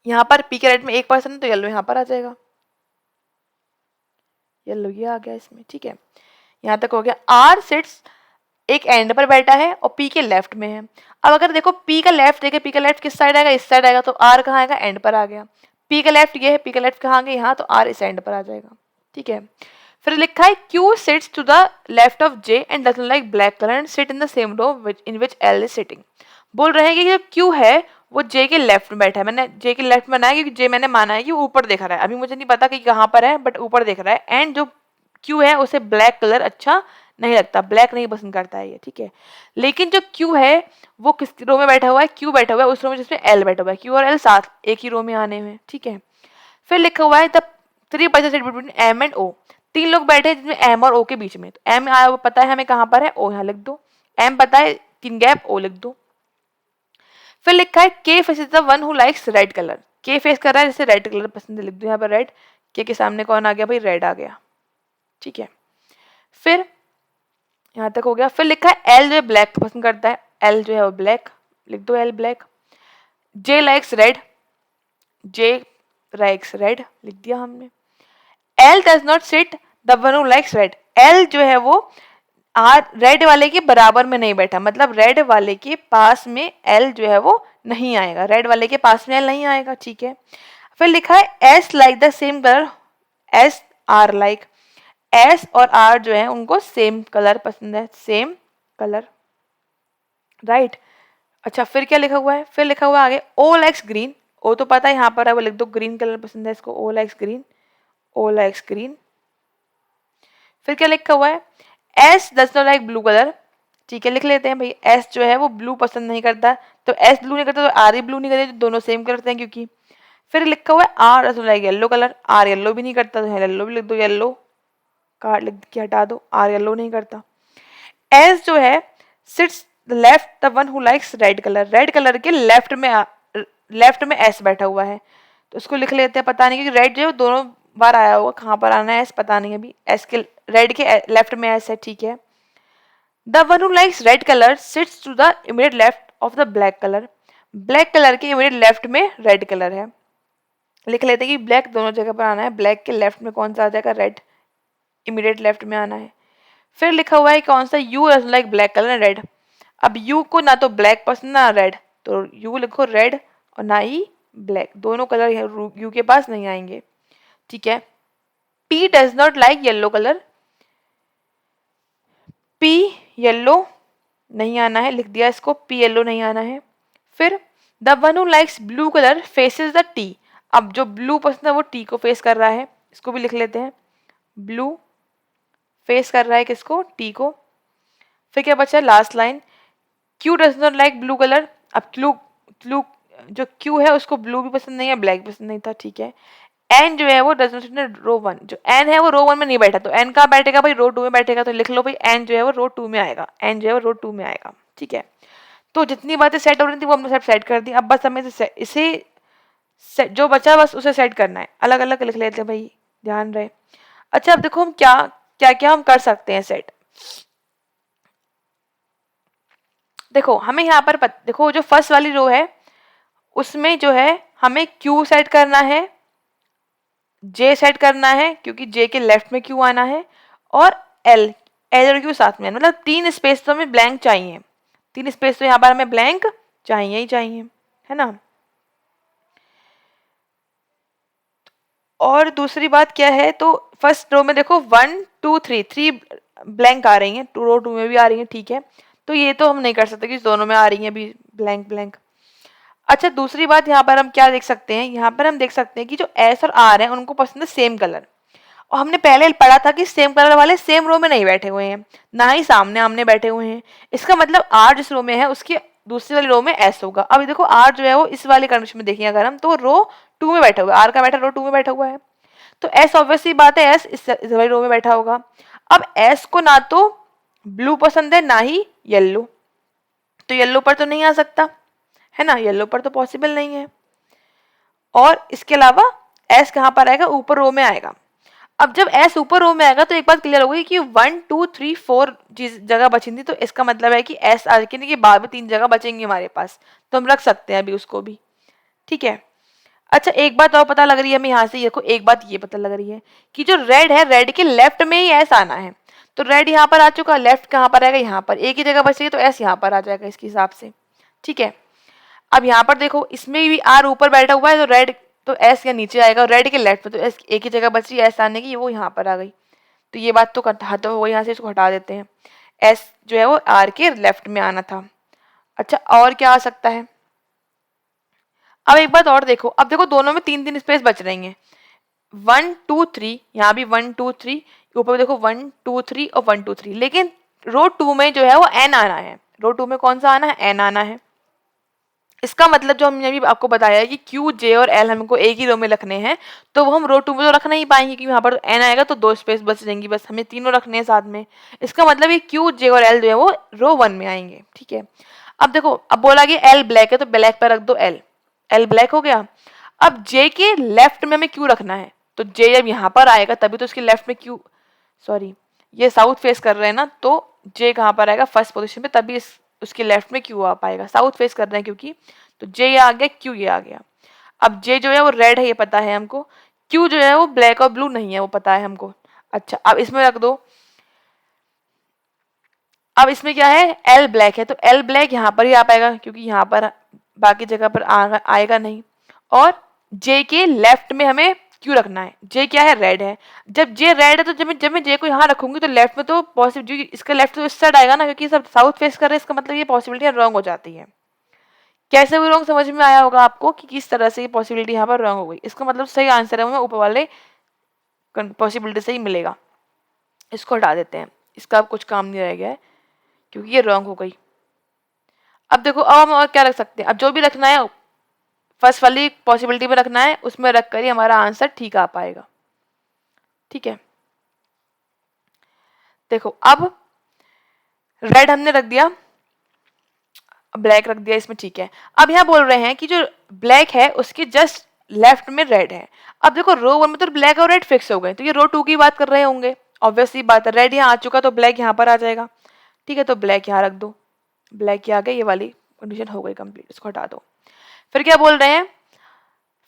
यहाँ पर पी के राइट में 1% है तो येलो यहाँ पर आ जाएगा, येलो ये आ गया इसमें, ठीक है। यहाँ तक हो गया। आर सिट्स एक एंड पर बैठा है और पी के लेफ्ट में है। अब अगर देखो पी का लेफ्ट देखे, पी का लेफ्ट किस साइड आएगा, इस साइड आएगा, तो आर कहाँ आएगा, एंड पर आ गया। पी का लेफ्ट ये है, पी का लेफ्ट कहाँ आ गया, यहाँ, तो आर इस एंड पर आ जाएगा, ठीक है। फिर लिखा है Q sits to the left of J and doesn't like black colour and sit in the same row in which L is sitting. बोल रहे हैं कि जो क्यू है वो जे के लेफ्ट में बैठा है। मैंने जे के लेफ्ट में बनाया क्योंकि जे मैंने माना है कि वो ऊपर देख रहा है, अभी मुझे नहीं पता कि कहाँ पर है, बट ऊपर देख रहा है। एंड जो क्यू है उसे ब्लैक कलर अच्छा नहीं लगता, ब्लैक नहीं पसंद करता है ये, ठीक है। लेकिन जो क्यू है वो किस रो में बैठा हुआ है, क्यू बैठा हुआ है उस रो में जिसमें एल बैठा हुआ है। क्यू और एल साथ एक ही रो में आने में, ठीक है। फिर लिखा हुआ है द 3% बिटवीन एम एंड ओ। 3 लोग बैठे हैं जिसमें एम और ओ के बीच में। तो एम आया वो पता है हमें कहाँ पर है, ओ यहाँ लिख दो। एम पता है 3 गैप, ओ लिख दो। फिर लिखा है के face is the one who likes red colour. के फेस कर रहा है जैसे रेड कलर पसंद है, लिख दो यहाँ पर रेड। के सामने कौन आ गया भाई, रेड आ गया, ठीक है। फिर यहाँ तक हो गया। फिर लिखा है एल जो है ब्लैक पसंद करता है, एल जो है वो ब्लैक, लिख दो एल ब्लैक। जे लाइक्स रेड, जे लाइक्स रेड लिख दिया हमने। L does not sit the one who likes red. L जो है वो रेड वाले के बराबर में नहीं बैठा, मतलब रेड वाले के पास में एल जो है वो नहीं आएगा, रेड वाले के पास में एल नहीं आएगा, ठीक है। फिर लिखा है S like the same colour S R like. S और आर जो है उनको सेम कलर पसंद है, सेम कलर, राइट। अच्छा फिर क्या लिखा हुआ है, फिर लिखा हुआ है आगे ओ लाइक्स ग्रीन। ओ तो पता है यहाँ पर है, वो लिख दो ग्रीन कलर पसंद है इसको, ओ लाइक्स ग्रीन, ओ लाइक्स ग्रीन। फिर क्या लिखा हुआ है S does not like blue colour, ठीक है, लिख लेते हैं भाई। एस जो है वो ब्लू पसंद नहीं करता, तो एस ब्लू नहीं करता तो आर ही ब्लू नहीं करता, दोनों सेम करते हैं क्योंकि। फिर लिखा हुआ है R does not like yellow colour. R yellow भी नहीं करता तो येलो भी लिख दो, येलो कार्ड लिख के हटा दो, आर येलो नहीं करता। एस जो है sits left the one who likes red colour. Red colour के लेफ्ट में एस बैठा हुआ है, तो उसको लिख लेते हैं। पता नहीं क्योंकि रेड जो है दोनों बार आया होगा, कहाँ पर आना है एस पता नहीं अभी। एस के रेड के लेफ्ट में एस है, ठीक है। The one who likes red colour sits to the immediate left of the black colour. Black colour के इमीडिएट लेफ्ट में रेड कलर है, लिख लेते हैं कि ब्लैक दोनों जगह पर आना है। ब्लैक के लेफ्ट में कौन सा आ जाएगा, रेड, इमीडिएट लेफ्ट में आना है। फिर लिखा हुआ है कौन सा, you doesn't like black colour and red. अब यू को ना तो ब्लैक पसंद ना रेड, तो यू लिखो रेड और ना ही ब्लैक, दोनों कलर यू के पास नहीं आएंगे, ठीक है। P does not like yellow colour. P yellow नहीं आना है, लिख दिया इसको, पी येलो नहीं आना है। फिर the one who likes blue colour faces the T. अब जो ब्लू पसंद है वो टी को फेस कर रहा है, इसको भी लिख लेते हैं। ब्लू फेस कर रहा है किसको, टी को। फिर क्या बचा last line, Q does not like blue colour. अब क्यू क्यू जो क्यू है उसको ब्लू भी पसंद नहीं है, ब्लैक भी पसंद नहीं था, ठीक है। एन जो है वो डज नॉट रो वन। जो एन है वो रो वन में नहीं बैठा, तो एन कहाँ बैठेगा भाई, रो टू में बैठेगा, तो लिख लो भाई एन जो है वो रो टू में आएगा, एन जो है वो रो टू में आएगा, ठीक है। तो जितनी बातें सेट हो रही थी वो हमने सब सेट कर दी। अब बस हमें इसे जो बचा बस उसे सेट करना है, अलग अलग लिख लेते हैं भाई, ध्यान रहे। अच्छा अब देखो हम क्या क्या क्या हम कर सकते हैं सेट। देखो हमें यहाँ पर देखो जो फर्स्ट वाली रो है उसमें जो है हमें क्यू सेट करना है, जे सेट करना है क्योंकि जे के लेफ्ट में क्यू आना है, और एल, एल और क्यू साथ में, मतलब 3 स्पेस तो हमें ब्लैंक चाहिए। 3 स्पेस तो यहाँ पर हमें ब्लैंक चाहिए ही चाहिए, है ना। और दूसरी बात क्या है, तो फर्स्ट रो में देखो 1 2 3 ब्लैंक आ रही हैं, रो टू में भी आ रही हैं, ठीक है। तो ये तो हम नहीं कर सकते कि दोनों में आ रही हैं अभी ब्लैंक ब्लैंक। अच्छा दूसरी बात यहाँ पर हम क्या देख सकते हैं, यहाँ पर हम देख सकते हैं कि जो एस और आर है उनको पसंद है सेम कलर, और हमने पहले पढ़ा था कि सेम कलर वाले सेम रो में नहीं बैठे हुए हैं, ना ही सामने आमने बैठे हुए हैं। इसका मतलब आर जिस रो में है उसकी दूसरी वाली रो में एस होगा। अब देखो आर जो है वो इस वाली कंडीशन में देखिए अगर हम, तो रो टू में बैठा हुआ है, आर का बैठा रो टू में बैठा हुआ है, तो एस ऑब्वियसली बात है एस इस वाली रो में बैठा होगा। अब एस को ना तो ब्लू पसंद है ना ही येलो, तो येलो पर तो नहीं आ सकता, है ना, येलो पर तो पॉसिबल नहीं है। और इसके अलावा एस कहाँ पर आएगा, ऊपर रो में आएगा। अब जब एस ऊपर रो में आएगा तो एक बात क्लियर हो गई कि 1 2 3 4 जिस जगह बची थी, तो इसका मतलब है कि एस आने के बाद में 3 जगह बचेंगी हमारे पास, तो हम रख सकते हैं अभी उसको भी, ठीक है। अच्छा एक बात और पता लग रही है हमें यहाँ से, देखो एक बात ये पता लग रही है कि जो रेड है, रेड के लेफ्ट में ही एस आना है। तो रेड यहाँ पर आ चुका, लेफ्ट कहाँ पर आएगा, यहाँ पर, एक ही जगह बच रही है तो एस यहाँ पर आ जाएगा इसके हिसाब से। ठीक है, अब यहाँ पर देखो इसमें भी आर ऊपर बैठा हुआ है तो रेड, तो एस या नीचे आएगा, रेड के लेफ्ट में तो एस एक ही जगह बच रही है एस आने की, वो यहाँ पर आ गई। तो ये बात तो हटा हो, यहाँ से इसको हटा देते हैं। एस जो है वो आर के लेफ्ट में आना था। अच्छा और क्या आ सकता है, अब एक बात और देखो, अब देखो दोनों में तीन तीन स्पेस बच रही हैं, 1 2 3, यहाँ भी 1 2 3, ऊपर भी देखो 1 2 3 और 1 2 3, लेकिन रो 2 में जो है वो एन आना है। रो 2 में कौन सा आना है, एन आना है। इसका मतलब जो हमने अभी आपको बताया है कि क्यू जे और एल हमको एक ही रो में रखने हैं, तो वो हम रो 2 में तो रख नहीं पाएंगे क्योंकि यहाँ पर एन आएगा तो दो स्पेस बच जाएंगी, बस हमें तीनों रखने हैं साथ में। इसका मतलब ये क्यू जे और एल जो है वो रो 1 में आएंगे। ठीक है, अब देखो, अब बोला कि एल ब्लैक है तो ब्लैक पर रख दो एल, एल ब्लैक हो गया। अब जे के लेफ्ट में हमें क्यू रखना है, तो जे जब यहाँ पर आएगा तभी तो उसके लेफ्ट में क्यू, सॉरी ये साउथ फेस कर रहे हैं ना, तो जे कहाँ पर आएगा, फर्स्ट पोजीशन पे, तभी इस उसके लेफ्ट में क्यू आ पाएगा, साउथ फेस कर रहे हैं क्योंकि। तो जे ये आ गया, क्यू ये आ गया। अब जे जो है वो रेड है ये पता है हमको, क्यू जो है वो ब्लैक और ब्लू नहीं है वो पता है हमको। अच्छा अब इसमें रख दो, अब इसमें क्या है, एल ब्लैक है तो एल ब्लैक यहाँ पर ही आ पाएगा क्योंकि यहाँ पर बाकी जगह पर आएगा नहीं। और जे के लेफ्ट में हमें क्यू रखना है, जे क्या है, रेड है। जब जे रेड है तो जब मैं जे को यहाँ रखूंगी तो लेफ्ट में तो पॉसिबल, जो इसका लेफ्ट तो इस साइड आएगा ना क्योंकि सब साउथ फेस कर रहे हैं, इसका मतलब ये पॉसिबिलिटी रॉन्ग हो जाती है। कैसे भी रॉन्ग समझ में आया होगा आपको कि किस तरह से ये पॉसिबिलिटी यहाँ पर रॉन्ग हो गई, इसका मतलब सही आंसर है हमें ऊपर वाले पॉसिबिलिटी से ही मिलेगा। इसको हटा देते हैं, इसका अब कुछ काम नहीं रह गया है क्योंकि ये रॉन्ग हो गई। अब देखो, अब हम और क्या रख सकते हैं, अब जो भी रखना है फर्स्ट वाली पॉसिबिलिटी में रखना है, उसमें रख कर ही हमारा आंसर ठीक आ पाएगा। ठीक है, देखो अब रेड हमने रख दिया, ब्लैक रख दिया इसमें। ठीक है, अब यहाँ बोल रहे हैं कि जो ब्लैक है उसके जस्ट लेफ्ट में रेड है। अब देखो रो 1 में तो ब्लैक और रेड फिक्स हो गए, तो ये रो 2 की बात कर रहे होंगे, ऑब्वियसली बात है, रेड यहाँ आ चुका तो ब्लैक यहाँ पर आ जाएगा। ठीक है, तो ब्लैक यहाँ रख दो, ब्लैक यहाँ आ गया, ये वाली कंडीशन हो गई कंप्लीट, इसको हटा दो। फिर क्या बोल रहे हैं,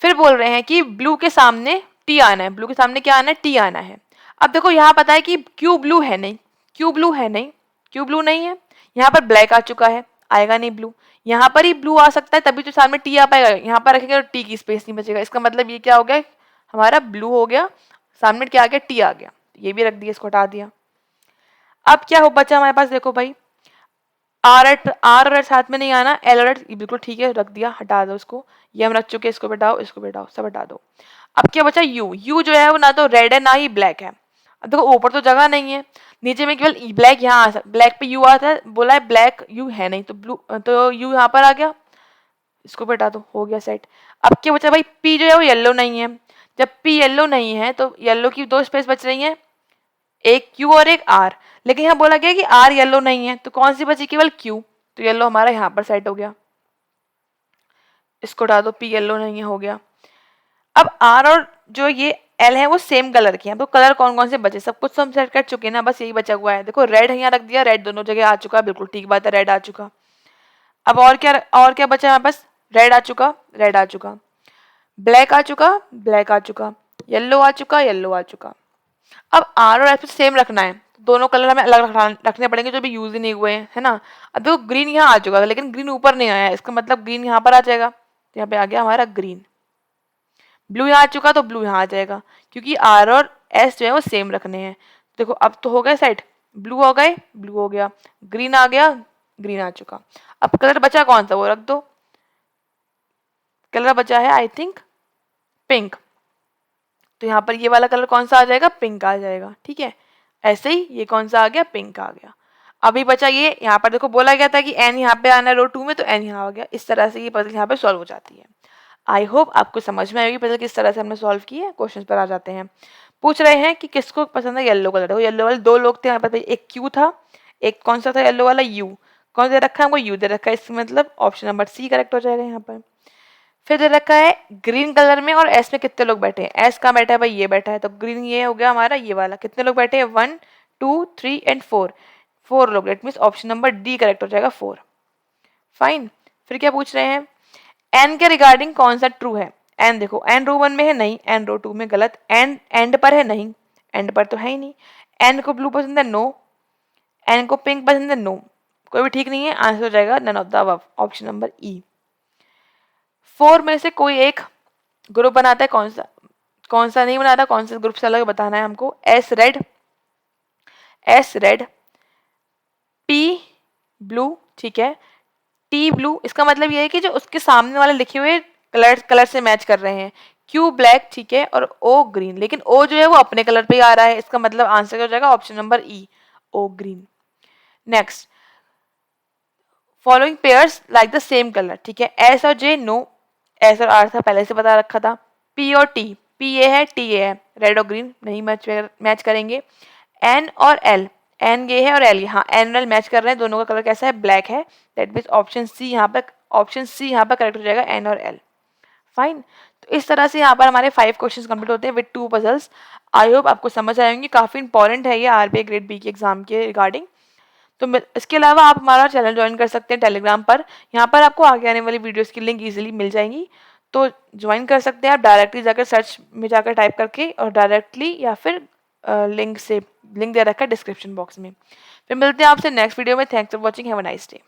फिर बोल रहे हैं कि ब्लू के सामने टी आना है, ब्लू के सामने क्या आना है, टी आना है। अब देखो यहाँ पता है कि क्यू ब्लू है नहीं, क्यू ब्लू है नहीं, क्यू ब्लू नहीं है, यहाँ पर ब्लैक आ चुका है, आएगा नहीं ब्लू, यहाँ पर ही ब्लू आ सकता है तभी तो सामने टी आ पाएगा, यहाँ पर रखेंगे तो टी की स्पेस नहीं बचेगा, इसका मतलब ये क्या हो गया, हमारा ब्लू हो गया, सामने क्या आ गया, टी आ गया, ये भी रख दिया, इसको हटा दिया। अब क्या हो बचा हमारे पास, देखो भाई आर अलर्ट साथ में नहीं आना, एल अलर्ट बिल्कुल ठीक है, रख दिया, हटा दो इसको, ये हम रख चुके, इसको बैठाओ, इसको बैठाओ, सब हटा दो। अब क्या बचा, यू, यू जो है वो ना तो रेड है ना ही ब्लैक है। अब देखो ऊपर तो जगह नहीं है, नीचे में केवल ब्लैक यहाँ आ सकता, ब्लैक पे यू आता है, बोला है ब्लैक यू है नहीं तो ब्लू, तो यू यहाँ पर आ गया, इसको बैठा दो, हो गया सेट। अब क्या बचा भाई, पी जो है वो येलो नहीं है, जब पी येलो नहीं है तो येलो की दो स्पेस बच रही है, एक क्यू और एक आर, लेकिन यहाँ बोला गया कि आर येलो नहीं है तो कौन सी बची, केवल क्यू, तो येलो हमारा यहाँ पर सेट हो गया, इसको हटा दो, पी येलो नहीं है, हो गया। अब आर और जो ये एल है वो सेम कलर के हैं, तो कलर कौन कौन से बचे, सब कुछ तो हम सेट कर चुके हैं ना, बस यही बचा हुआ है। देखो रेड यहाँ रख दिया, रेड दोनों जगह आ चुका, बिल्कुल ठीक बात है, रेड आ चुका। अब और क्या बचा है, बस रेड आ चुका, रेड आ चुका, ब्लैक आ चुका, ब्लैक आ चुका, येलो आ चुका, येलो आ चुका। अब आर और एफ सेम रखना है, दोनों कलर हमें अलग रखने पड़ेंगे जो भी यूज ही नहीं हुए हैं, है ना। अब देखो ग्रीन यहाँ आ चुका है लेकिन ग्रीन ऊपर नहीं आया है, इसका मतलब ग्रीन यहाँ पर आ जाएगा, तो यहाँ पे आ गया हमारा ग्रीन। ब्लू यहाँ आ चुका तो ब्लू यहाँ आ जाएगा क्योंकि आर और एस जो है वो सेम रखने हैं। देखो अब तो हो गए सेट, ब्लू हो गए, ब्लू हो गया, ग्रीन आ गया, ग्रीन आ चुका। अब कलर बचा कौन सा वो रख दो, कलर बचा है आई थिंक पिंक, तो यहाँ पर ये वाला कलर कौन सा आ जाएगा, पिंक आ जाएगा। ठीक है, ऐसे ही ये कौन सा आ गया, पिंक आ गया। अभी बचा ये, यहाँ पर देखो बोला गया था कि एन यहाँ पे आना है रो 2 में, तो एन यहाँ आ गया। इस तरह से ये पजल यहाँ पे सॉल्व हो जाती है। आई होप आपको समझ में आएगी पजल किस तरह से हमने सॉल्व की है। क्वेश्चन पर आ जाते हैं। पूछ रहे हैं कि किसको पसंद है येलो कलर, देखो येलो वाले दो लोग थे यहाँ पर, एक क्यू था, एक कौन सा था येलो वाला, यू। कौन दे रखा है हमको, यू दे रखा है, इसका मतलब ऑप्शन नंबर सी करेक्ट हो जाएगा यहाँ पर। फिर दे रखा है ग्रीन कलर में और एस में कितने लोग बैठे हैं, एस कहाँ बैठा है भाई, ये बैठा है, तो ग्रीन ये हो गया हमारा, ये वाला कितने लोग बैठे हैं, 1 2 3 एंड 4, 4 लोग, date means option number D correct हो जाएगा 4। फाइन। फिर क्या पूछ रहे हैं, एन के रिगार्डिंग कौन सा ट्रू है, एन देखो, एन रो 1 में है नहीं, एन रो 2 में गलत, एन एंड पर है नहीं, एंड पर तो है ही नहीं, एन को ब्लू पसंद है नो, एन को पिंक पसंद है नो, कोई भी ठीक नहीं है, आंसर हो जाएगा none of the above, option number E. 4 में से कोई एक ग्रुप बनाता है, कौन सा नहीं बनाता, कौन सा ग्रुप से अलग बताना है हमको। S read, S read, pea blue, ठीक है, टी ब्लू, इसका मतलब ये है कि जो उसके सामने वाले लिखे हुए कलर से मैच कर रहे हैं। क्यू ब्लैक, ठीक है, और ओ ग्रीन, लेकिन ओ जो है वो अपने कलर पे ही आ रहा है, इसका मतलब आंसर हो जाएगा option number E, O green. Next, following pairs like the same colour, ठीक है, एस और जे नो, एस और आर था पहले से बता रखा था। पी और टी, पी ए है टी ए है, रेड और ग्रीन नहीं मैच करेंगे। एन और एल, एन ये है और एल, हाँ एन और एल मैच कर रहे हैं, दोनों का कलर कैसा है, ब्लैक है, दैट मीन्स ऑप्शन सी यहाँ पर करेक्ट हो जाएगा, एन और एल। फाइन, तो इस तरह से यहाँ पर हमारे 5 क्वेश्चंस कंप्लीट होते हैं विद 2 पजल्स। आई होप आपको समझ आएंगे, काफी इंपॉर्टेंट है ये आरबीआई ग्रेड बी के एग्जाम के रिगार्डिंग। तो इसके अलावा आप हमारा चैनल ज्वाइन कर सकते हैं टेलीग्राम पर, यहाँ पर आपको आगे आने वाली वीडियोस की लिंक इजीली मिल जाएंगी, तो ज्वाइन कर सकते हैं आप डायरेक्टली जाकर सर्च में जाकर टाइप करके, और डायरेक्टली या फिर लिंक दे रखा है डिस्क्रिप्शन बॉक्स में। फिर मिलते हैं आपसे नेक्स्ट वीडियो में। Thanks for watching, have a nice day.